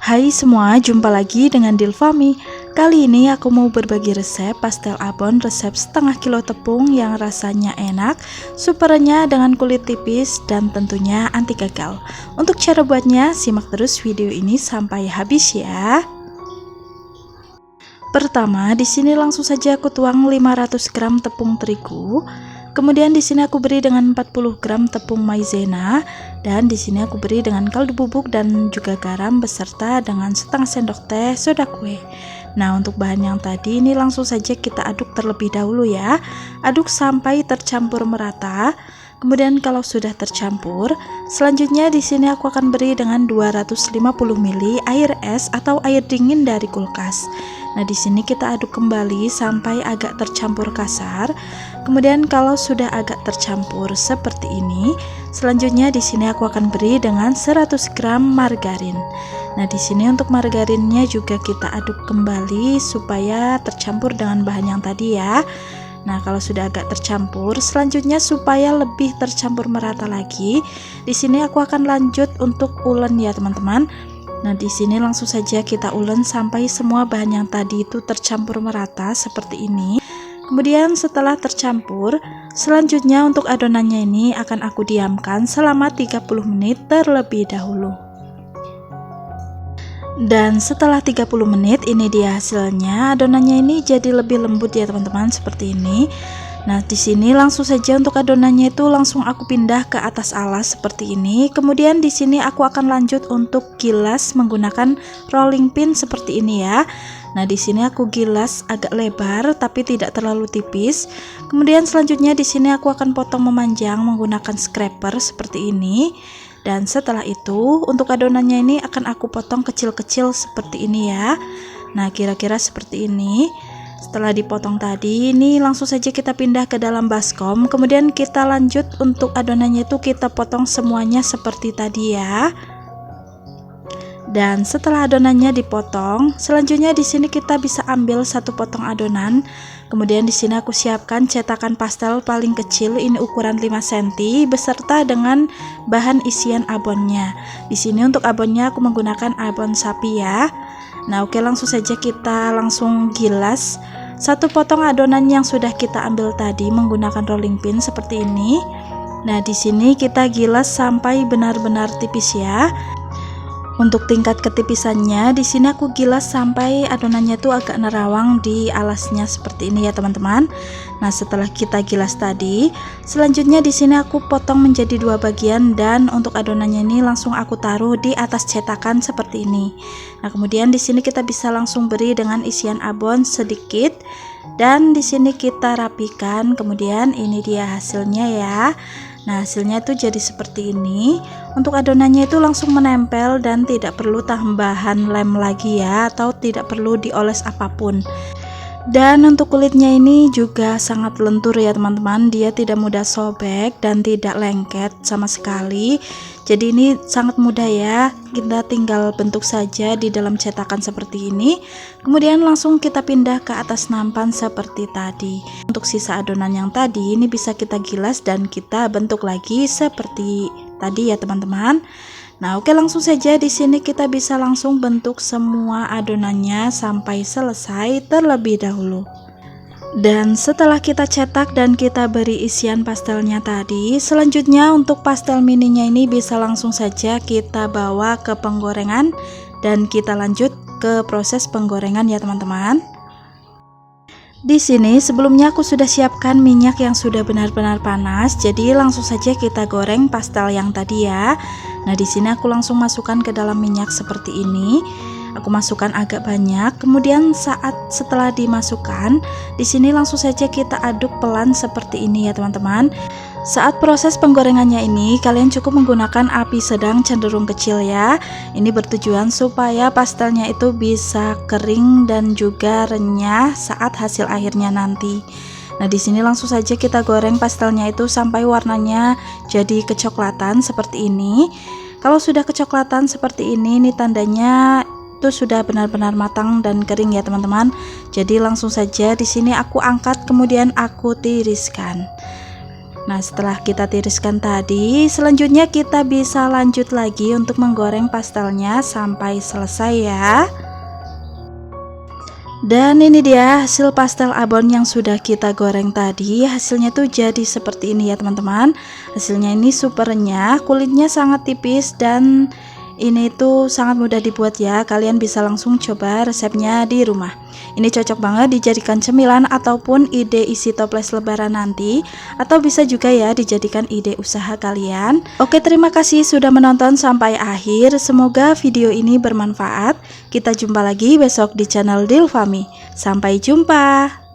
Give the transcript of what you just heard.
Hai semua, jumpa lagi dengan Dilfami. Kali ini aku mau berbagi resep pastel abon resep setengah kilo tepung yang rasanya enak, super renyah dengan kulit tipis dan tentunya anti gagal. Untuk cara buatnya, simak terus video ini sampai habis ya. Pertama, di sini langsung saja aku tuang 500 gram tepung terigu. Kemudian di sini aku beri dengan 40 gram tepung maizena dan di sini aku beri dengan kaldu bubuk dan juga garam beserta dengan setengah sendok teh soda kue. Nah, untuk bahan yang tadi ini langsung saja kita aduk terlebih dahulu ya. Aduk sampai tercampur merata. Kemudian kalau sudah tercampur, selanjutnya di sini aku akan beri dengan 250 ml air es atau air dingin dari kulkas. Nah, di sini kita aduk kembali sampai agak tercampur kasar. Kemudian kalau sudah agak tercampur seperti ini, selanjutnya di sini aku akan beri dengan 100 gram margarin. Nah, di sini untuk margarinnya juga kita aduk kembali supaya tercampur dengan bahan yang tadi ya. Nah, kalau sudah agak tercampur, selanjutnya supaya lebih tercampur merata lagi, di sini aku akan lanjut untuk ulen ya, teman-teman. Nah, di sini langsung saja kita ulen sampai semua bahan yang tadi itu tercampur merata seperti ini. Kemudian setelah tercampur, selanjutnya untuk adonannya ini akan aku diamkan selama 30 menit terlebih dahulu. Dan setelah 30 menit ini dia hasilnya. Adonannya ini jadi lebih lembut ya teman-teman, seperti ini. Nah, di sini langsung saja untuk adonannya itu langsung aku pindah ke atas alas seperti ini. Kemudian di sini aku akan lanjut untuk gilas menggunakan rolling pin seperti ini ya. Nah, di sini aku gilas agak lebar tapi tidak terlalu tipis. Kemudian selanjutnya di sini aku akan potong memanjang menggunakan scraper seperti ini. Dan setelah itu untuk adonannya ini akan aku potong kecil-kecil seperti ini ya. Nah, kira-kira seperti ini. Setelah dipotong tadi, ini langsung saja kita pindah ke dalam baskom. Kemudian kita lanjut untuk adonannya itu kita potong semuanya seperti tadi ya. Dan setelah adonannya dipotong, selanjutnya di sini kita bisa ambil satu potong adonan. Kemudian di sini aku siapkan cetakan pastel paling kecil, ini ukuran 5 cm beserta dengan bahan isian abonnya. Di sini untuk abonnya aku menggunakan abon sapi ya. Nah, oke, langsung saja kita langsung gilas satu potong adonan yang sudah kita ambil tadi menggunakan rolling pin seperti ini. Nah, di sini kita gilas sampai benar-benar tipis ya. Untuk tingkat ketipisannya, di sini aku gilas sampai adonannya tuh agak nerawang di alasnya seperti ini ya teman-teman. Nah, setelah kita gilas tadi, selanjutnya di sini aku potong menjadi dua bagian dan untuk adonannya ini langsung aku taruh di atas cetakan seperti ini. Nah, kemudian di sini kita bisa langsung beri dengan isian abon sedikit dan di sini kita rapikan. Kemudian ini dia hasilnya ya. Nah, hasilnya itu jadi seperti ini. Untuk adonannya itu langsung menempel dan tidak perlu tambahan lem lagi ya, atau tidak perlu dioles apapun. Dan untuk kulitnya ini juga sangat lentur ya teman-teman, dia tidak mudah sobek dan tidak lengket sama sekali. Jadi ini sangat mudah ya, kita tinggal bentuk saja di dalam cetakan seperti ini. Kemudian langsung kita pindah ke atas nampan seperti tadi. Untuk sisa adonan yang tadi ini bisa kita gilas dan kita bentuk lagi seperti tadi ya teman-teman. Nah, oke, langsung saja di sini kita bisa langsung bentuk semua adonannya sampai selesai terlebih dahulu. Dan setelah kita cetak dan kita beri isian pastelnya tadi, selanjutnya untuk pastel mininya ini bisa langsung saja kita bawa ke penggorengan dan kita lanjut ke proses penggorengan ya teman-teman. Di sini sebelumnya aku sudah siapkan minyak yang sudah benar-benar panas, jadi langsung saja kita goreng pastel yang tadi ya. Nah, di sini aku langsung masukkan ke dalam minyak seperti ini. Aku masukkan agak banyak. Kemudian setelah dimasukkan, di sini langsung saja kita aduk pelan seperti ini ya teman-teman. Saat proses penggorengannya ini kalian cukup menggunakan api sedang cenderung kecil ya. Ini bertujuan supaya pastelnya itu bisa kering dan juga renyah saat hasil akhirnya nanti. Nah, di sini langsung saja kita goreng pastelnya itu sampai warnanya jadi kecoklatan seperti ini. Kalau sudah kecoklatan seperti ini tandanya itu sudah benar-benar matang dan kering ya teman-teman. Jadi langsung saja di sini aku angkat kemudian aku tiriskan. Nah, setelah kita tiriskan tadi, selanjutnya kita bisa lanjut lagi untuk menggoreng pastelnya sampai selesai ya. Dan ini dia hasil pastel abon yang sudah kita goreng tadi. Hasilnya tuh jadi seperti ini ya teman-teman. Hasilnya ini super renyah, kulitnya sangat tipis, dan ini tuh sangat mudah dibuat ya. Kalian bisa langsung coba resepnya di rumah. Ini cocok banget dijadikan cemilan ataupun ide isi toples lebaran nanti, atau bisa juga ya dijadikan ide usaha kalian. Oke, terima kasih sudah menonton sampai akhir. Semoga video ini bermanfaat. Kita jumpa lagi besok di channel Dilfami. Sampai jumpa.